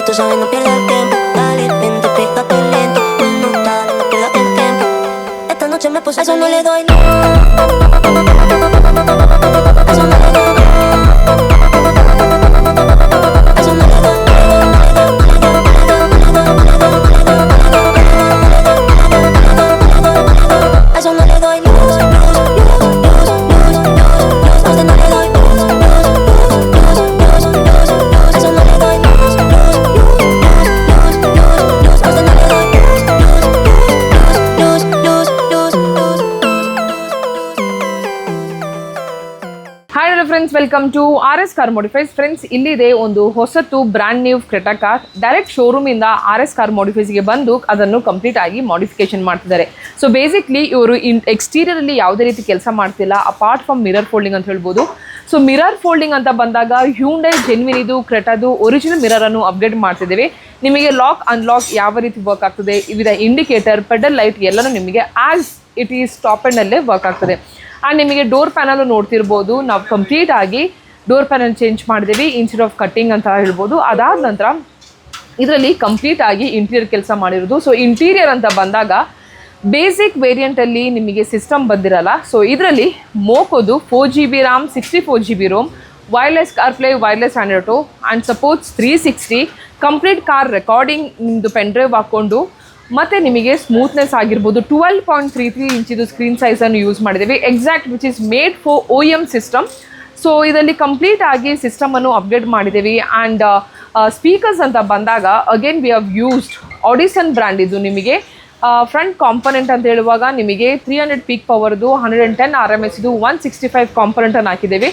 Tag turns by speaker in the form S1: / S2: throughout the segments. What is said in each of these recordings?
S1: Tú sabes, no pierdas el tiempo. Dale, vente, pégate lento. No, dale, no pierdas el tiempo. Esta noche me puse, eso no le doy. Eso no le doy. Eso no le doy. Eso no le doy luz, luz, luz, luz, luz, luz, luz, no le doy luz, luz, luz, luz, luz, luz, eso no le doy luz, luz, luz, luz, luz, luz, no le doy luz, luz, luz, luz,
S2: hi hello friends, welcome to RS car modifies. Friends, ಇಲ್ಲಿದೆ ಒಂದು ಹೊಸತು brand new Creta car. Direct ಶೋರೂಮಿಂದ RS car ಮಾಡಿಫೈಸ್ಗೆ ಬಂದು ಅದನ್ನು complete ಆಗಿ modification ಮಾಡ್ತಿದ್ದಾರೆ. So basically ಇವರು ಎಕ್ಸ್ಟೀರಿಯರಲ್ಲಿ ಯಾವುದೇ ರೀತಿ ಕೆಲಸ ಮಾಡ್ತಿಲ್ಲ, ಅಪಾರ್ಟ್ ಫ್ರಮ್ ಮಿರರ್ ಫೋಲ್ಡಿಂಗ್ ಅಂತ ಹೇಳ್ಬೋದು. ಸೊ ಮಿರರ್ ಫೋಲ್ಡಿಂಗ್ ಅಂತ ಬಂದಾಗ ಹ್ಯುಂಡೈ ಜೆನ್ವಿನ್ ಇದು ಕ್ರೆಟಾದು ಒರಿಜಿನಲ್ ಮಿರರನ್ನು ಅಪ್ಡೇಟ್ ಮಾಡ್ತಿದ್ದೇವೆ. ನಿಮಗೆ ಲಾಕ್ ಅನ್ಲಾಕ್ ಯಾವ ರೀತಿ ವರ್ಕ್ ಆಗ್ತದೆ, ವಿತ್ ಇಂಡಿಕೇಟರ್, ಪೆಡಲ್ ಲೈಟ್ ಎಲ್ಲನೂ ನಿಮಗೆ ಆಸ್ ಇಟ್ ಈಸ್ ಟಾಪ್ ಎಂಡಲ್ಲೇ ವರ್ಕ್ ಆಗ್ತದೆ. ಆ್ಯಂಡ್ ನಿಮಗೆ ಡೋರ್ ಪ್ಯಾನಲ್ ನೋಡ್ತಿರ್ಬೋದು, ನಾವು ಕಂಪ್ಲೀಟ್ ಆಗಿ ಡೋರ್ ಪ್ಯಾನಲ್ ಚೇಂಜ್ ಮಾಡಿದ್ದೀವಿ ಇನ್ಸ್ಟೆಡ್ ಆಫ್ ಕಟ್ಟಿಂಗ್ ಅಂತ ಹೇಳ್ಬೋದು. ಅದಾದ ನಂತರ ಇದರಲ್ಲಿ ಕಂಪ್ಲೀಟ್ ಆಗಿ ಇಂಟೀರಿಯರ್ ಕೆಲಸ ಮಾಡಿರೋದು. ಸೊ ಇಂಟೀರಿಯರ್ ಅಂತ ಬಂದಾಗ ಬೇಸಿಕ್ ವೇರಿಯಂಟಲ್ಲಿ ನಿಮಗೆ ಸಿಸ್ಟಮ್ ಬಂದಿರಲ್ಲ. ಸೊ ಇದರಲ್ಲಿ ಮೋಕೋದು 4GB RAM, 64GB ROM, wireless CarPlay, wireless Android Auto and supports 360, complete car recording, ನಿಮ್ಮದು ಪೆನ್ ಡ್ರೈವ್ ಹಾಕ್ಕೊಂಡು, ಮತ್ತು ನಿಮಗೆ ಸ್ಮೂತ್ನೆಸ್ ಆಗಿರ್ಬೋದು. 12.33 ಇಂಚಿದು ಸ್ಕ್ರೀನ್ ಸೈಜನ್ನು ಯೂಸ್ ಮಾಡಿದ್ದೀವಿ, exact which is made for OEM system. So ಇದರಲ್ಲಿ ಕಂಪ್ಲೀಟ್ ಆಗಿ ಸಿಸ್ಟಮನ್ನು ಅಪ್ಡೇಟ್ ಮಾಡಿದ್ದೀವಿ. ಆ್ಯಂಡ್ ಸ್ಪೀಕರ್ಸ್ ಅಂತ ಬಂದಾಗ again we have used Audison brand. ಇದು ನಿಮಗೆ ಫ್ರಂಟ್ ಕಾಂಪೊನೆಂಟ್ ಅಂತ ಹೇಳುವಾಗ ನಿಮಗೆ 300 ಪೀಕ್ ಪವರ್ದು, 110 RMS ಇದು, 165 ಕಾಂಪೊನೆಂಟನ್ನು ಹಾಕಿದ್ದೇವೆ.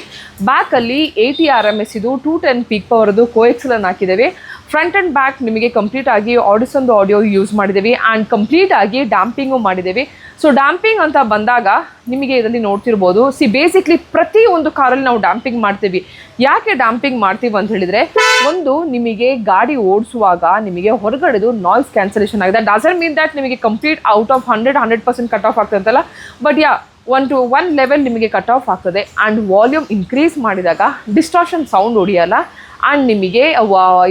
S2: ಬ್ಯಾಕಲ್ಲಿ 80 RMS ಇದು, 210 ಪೀಕ್ ಪವರ್ದು ಕೋಎಕ್ಸಲನ್ನು ಹಾಕಿದ್ದೇವೆ. ಫ್ರಂಟ್ ಆ್ಯಂಡ್ ಬ್ಯಾಕ್ ನಿಮಗೆ ಕಂಪ್ಲೀಟ್ ಆಗಿ ಆಡಿಸನ್ದು ಆಡಿಯೋ ಯೂಸ್ ಮಾಡಿದ್ದೀವಿ. ಆ್ಯಂಡ್ ಕಂಪ್ಲೀಟ್ ಆಗಿ ಡ್ಯಾಂಪಿಂಗು ಮಾಡಿದ್ದೀವಿ. ಸೊ ಡ್ಯಾಂಪಿಂಗ್ ಅಂತ ಬಂದಾಗ ನಿಮಗೆ ಇದರಲ್ಲಿ ನೋಡ್ತಿರ್ಬೋದು, ಬೇಸಿಕ್ಲಿ ಪ್ರತಿಯೊಂದು ಕಾರಲ್ಲಿ ನಾವು ಡ್ಯಾಂಪಿಂಗ್ ಮಾಡ್ತೀವಿ. ಯಾಕೆ ಡ್ಯಾಂಪಿಂಗ್ ಮಾಡ್ತೀವಿ ಅಂತ ಹೇಳಿದರೆ, ಒಂದು ನಿಮಗೆ ಗಾಡಿ ಓಡಿಸುವಾಗ ನಿಮಗೆ ಹೊರಗಡೆದು ನಾಯ್ಸ್ ಕ್ಯಾನ್ಸಲೇಷನ್ ಆಗಿದೆ. ಡಸಂಟ್ ಮೀನ್ ದ್ಯಾಟ್ ನಿಮಗೆ complete out of 100% cut off ಆಗ್ತದೆ ಅಂತಲ್ಲ, ಬಟ್ 1 ಲೆವೆಲ್ ನಿಮಗೆ ಕಟ್ ಆಫ್ ಆಗ್ತದೆ. ಆ್ಯಂಡ್ ವಾಲ್ಯೂಮ್ ಇನ್ಕ್ರೀಸ್ ಮಾಡಿದಾಗ ಡಿಸ್ಟಾರ್ಷನ್ ಸೌಂಡ್ ಹೊಡಿಯಲ್ಲ. ಆ್ಯಂಡ್ ನಿಮಗೆ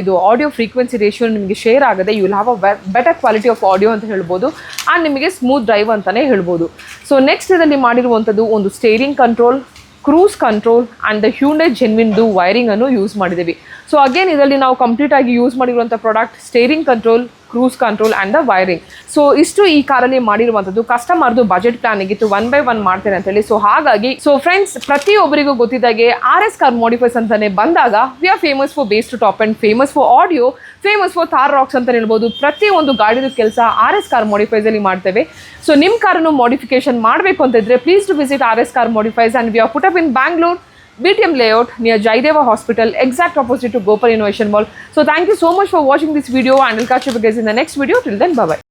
S2: ಇದು ಆಡಿಯೋ ಫ್ರೀಕ್ವೆನ್ಸಿ ರೇಷಿಯೋ ನಿಮಗೆ ಶೇರ್ ಆಗಿದೆ. You will have a better quality of audio ಅಂತ ಹೇಳ್ಬೋದು. ಆ್ಯಂಡ್ ನಿಮಗೆ ಸ್ಮೂತ್ ಡ್ರೈವ್ ಅಂತಲೇ ಹೇಳ್ಬೋದು. ಸೊ ನೆಕ್ಸ್ಟ್ ಇದರಲ್ಲಿ ಮಾಡಿರುವಂಥದ್ದು ಒಂದು steering control, cruise control and the Hyundai ಜೆನ್ವಿನ್ದು ವೈರಿಂಗನ್ನು ಯೂಸ್ ಮಾಡಿದ್ದೀವಿ. ಸೊ ಅಗೇನ್ ಇದರಲ್ಲಿ ನಾವು ಕಂಪ್ಲೀಟಾಗಿ ಯೂಸ್ ಮಾಡಿರುವಂಥ product steering control, cruise control and the wiring. So ಇಷ್ಟು ಈ ಕಾರಲ್ಲಿ ಮಾಡಿರುವಂಥದ್ದು. ಕಸ್ಟಮರ್ದು ಬಜೆಟ್ ಪ್ಲಾನ್ ಆಗಿತ್ತು, 1 by 1 ಮಾಡ್ತೇನೆ ಅಂತೇಳಿ. ಸೊ ಹಾಗಾಗಿ ಫ್ರೆಂಡ್ಸ್, ಪ್ರತಿಯೊಬ್ಬರಿಗೂ ಗೊತ್ತಿದ್ದಾಗೆ RS ಕಾರ್ ಮಾಡಿಫೈಸ್ ಅಂತಲೇ ಬಂದಾಗ we are famous for base to top and famous for audio, famous for Thar Roxx ಅಂತ ಹೇಳ್ಬೋದು. ಪ್ರತಿಯೊಂದು ಗಾಡಿದು ಕೆಲಸ RS ಕಾರ್ ಮಾಡಿಫೈಸಲ್ಲಿ ಮಾಡ್ತೇವೆ. ಸೊ ನಿಮ್ಮ ಕಾರನ್ನು ಮಾಡಿಫಿಕೇಶನ್ ಮಾಡಬೇಕು ಅಂತಿದ್ರೆ please to visit RS car modifies. And we are put up in Bangalore, BTM layout near Jaideva Hospital, exact opposite to Gopal Innovation Mall. So thank you so much for watching this video, and we'll catch you guys in the next video. Till then, bye bye.